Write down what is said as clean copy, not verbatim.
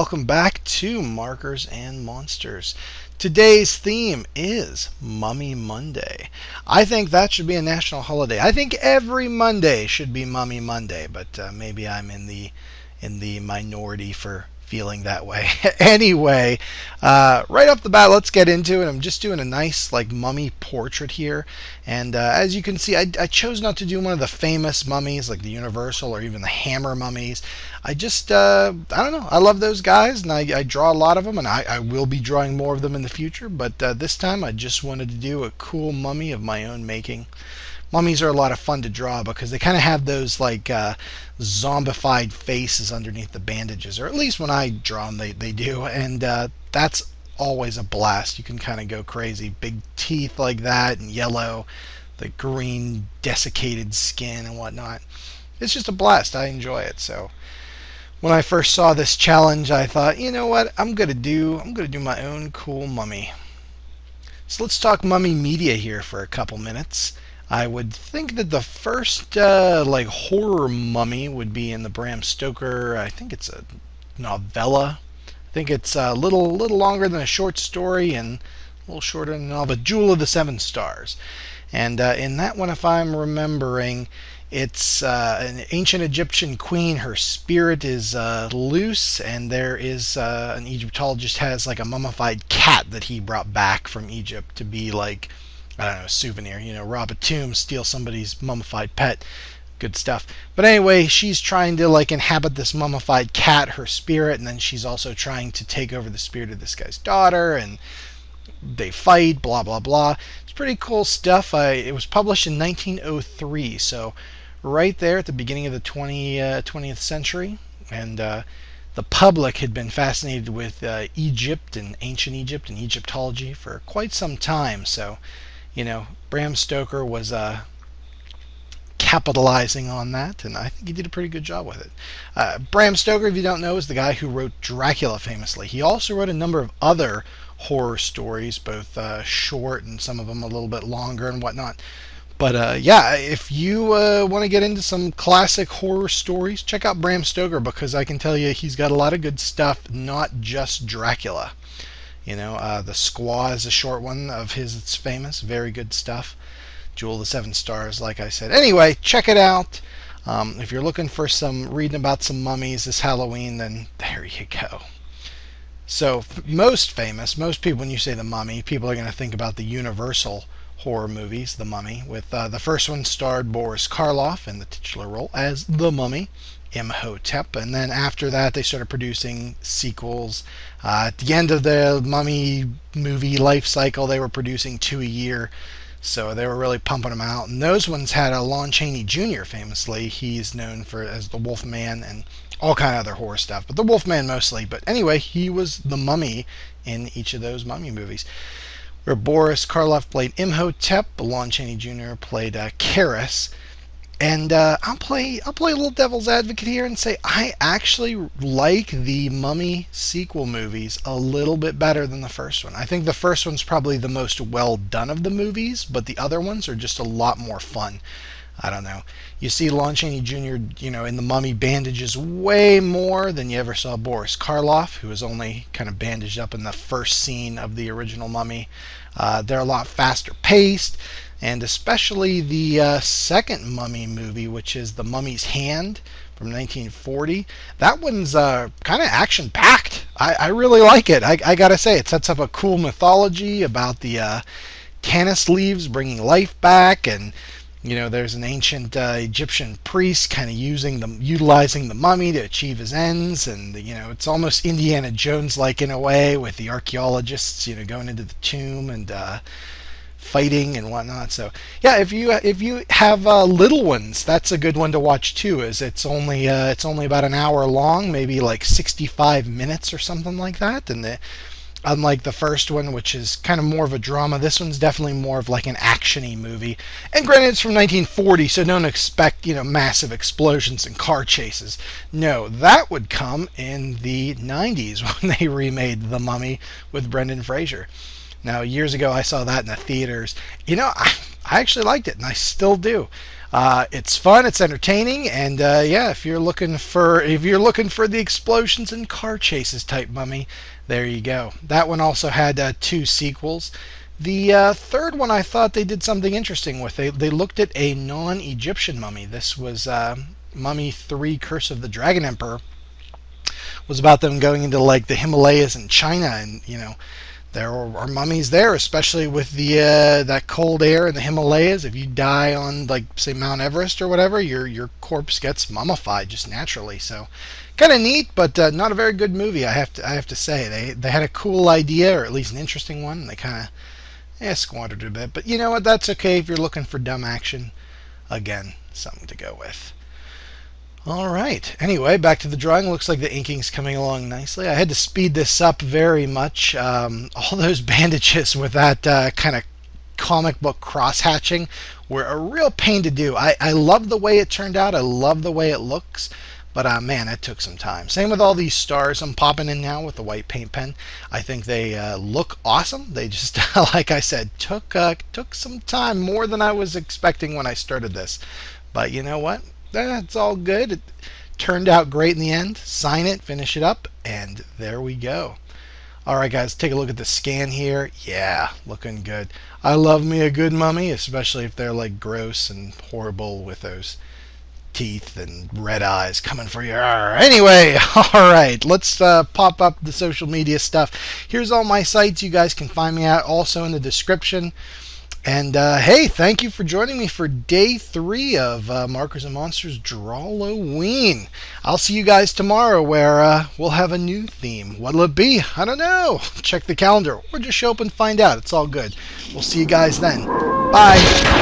welcome back to Markers and Monsters. Today's theme is Mummy Monday. I think that should be a national holiday. I think every Monday should be Mummy Monday, but maybe I'm in the minority for feeling that way. Anyway, right off the bat, let's get into it. I'm just doing a nice mummy portrait here, and as you can see, I chose not to do one of the famous mummies like the Universal or even the Hammer mummies. I just I don't know, I love those guys, and I draw a lot of them, and I will be drawing more of them in the future, but this time I just wanted to do a cool mummy of my own making. Mummies are a lot of fun to draw because they kind of have those zombified faces underneath the bandages, or at least when I draw them they do, and that's always a blast. You can kind of go crazy. Big teeth like that, and yellow, the green desiccated skin and whatnot. It's just a blast. I enjoy it. So when I first saw this challenge, I thought, you know what, I'm gonna do my own cool mummy. So let's talk mummy media here for a couple minutes. I would think that the first horror mummy would be in the Bram Stoker. I think it's a novella. I think it's a little longer than a short story and a little shorter than a novel. Jewel of the Seven Stars. And in that one, if I'm remembering, it's an ancient Egyptian queen. Her spirit is loose, and there is an Egyptologist has a mummified cat that he brought back from Egypt to be I don't know, a souvenir. Rob a tomb, steal somebody's mummified pet. Good stuff. But anyway, she's trying to inhabit this mummified cat, her spirit, and then she's also trying to take over the spirit of this guy's daughter, and they fight, blah, blah, blah. It's pretty cool stuff. It was published in 1903, so right there at the beginning of the 20th century. And the public had been fascinated with Egypt and ancient Egypt and Egyptology for quite some time. So, Bram Stoker was capitalizing on that, and I think he did a pretty good job with it. Bram Stoker, if you don't know, is the guy who wrote Dracula famously. He also wrote a number of other horror stories, both short and some of them a little bit longer and whatnot. But yeah, if you want to get into some classic horror stories, check out Bram Stoker, because I can tell you he's got a lot of good stuff, not just Dracula. The Squaw is a short one of his. It's famous. Very good stuff. Jewel of the Seven Stars, like I said. Anyway, check it out. If you're looking for reading about some mummies this Halloween, then there you go. So, most people, when you say the Mummy, people are going to think about the Universal horror movies, The Mummy, with the first one starred Boris Karloff in the titular role as the Mummy, Imhotep, and then after that they started producing sequels. At the end of the Mummy movie life cycle, they were producing 2 a year, so they were really pumping them out. And those ones had Lon Chaney Jr. famously. He's known as the Wolfman and all kind of other horror stuff, but the Wolfman mostly. But anyway, he was the Mummy in each of those Mummy movies, where Boris Karloff played Imhotep, Lon Chaney Jr. played Karis. And I'll play a little devil's advocate here and say I actually like the Mummy sequel movies a little bit better than the first one. I think the first one's probably the most well done of the movies, but the other ones are just a lot more fun. I don't know. You see Lon Chaney Jr., in the Mummy bandages way more than you ever saw Boris Karloff, who was only kind of bandaged up in the first scene of the original Mummy. They're a lot faster paced, and especially the second Mummy movie, which is The Mummy's Hand from 1940. That one's kind of action-packed. I really like it. I gotta say, it sets up a cool mythology about the canis leaves bringing life back, and there's an ancient Egyptian priest kind of utilizing the mummy to achieve his ends, and it's almost Indiana Jones-like in a way, with the archaeologists going into the tomb and fighting and whatnot. So yeah, if you have little ones, that's a good one to watch too. It's only about an hour long, maybe 65 minutes or something like that, and unlike the first one, which is kind of more of a drama, this one's definitely more of an action-y movie. And granted, it's from 1940, so don't expect, massive explosions and car chases. No, that would come in the 90s when they remade The Mummy with Brendan Fraser. Now, years ago, I saw that in the theaters. I actually liked it, and I still do. It's fun, it's entertaining, and yeah, if you're looking for the explosions and car chases type mummy, there you go. That one also had 2 sequels. The third one I thought they did something interesting with. They looked at a non-Egyptian mummy. This was Mummy 3: Curse of the Dragon Emperor. Was about them going into like the Himalayas and China, and there are mummies there, especially with the that cold air in the Himalayas. If you die on, like, say, Mount Everest or whatever, your corpse gets mummified just naturally. So, kind of neat, but not a very good movie. I have to say they had a cool idea, or at least an interesting one. And they kind of squandered it a bit, but you know what? That's okay if you're looking for dumb action. Again, something to go with. All right. Anyway, back to the drawing. Looks like the inking's coming along nicely. I had to speed this up very much. All those bandages with that kind of comic book cross-hatching were a real pain to do. I love the way it turned out. I love the way it looks. But man, it took some time. Same with all these stars I'm popping in now with the white paint pen. I think they look awesome. They just, like I said, took some time, more than I was expecting when I started this. But you know what? That's all good. It turned out great in the end. Sign it, finish it up, and there we go. All right, guys, take a look at the scan here. Yeah, looking good. I love me a good mummy, especially if they're like gross and horrible with those teeth and red eyes coming for you. Anyway, all right, let's pop up the social media stuff. Here's all my sites. You guys can find me at also in the description. And hey, thank you for joining me for day 3 of Markers and Monsters Drawlloween. I'll see you guys tomorrow, where we'll have a new theme. What'll it be? I don't know. Check the calendar or just show up and find out. It's all good. We'll see you guys then. Bye.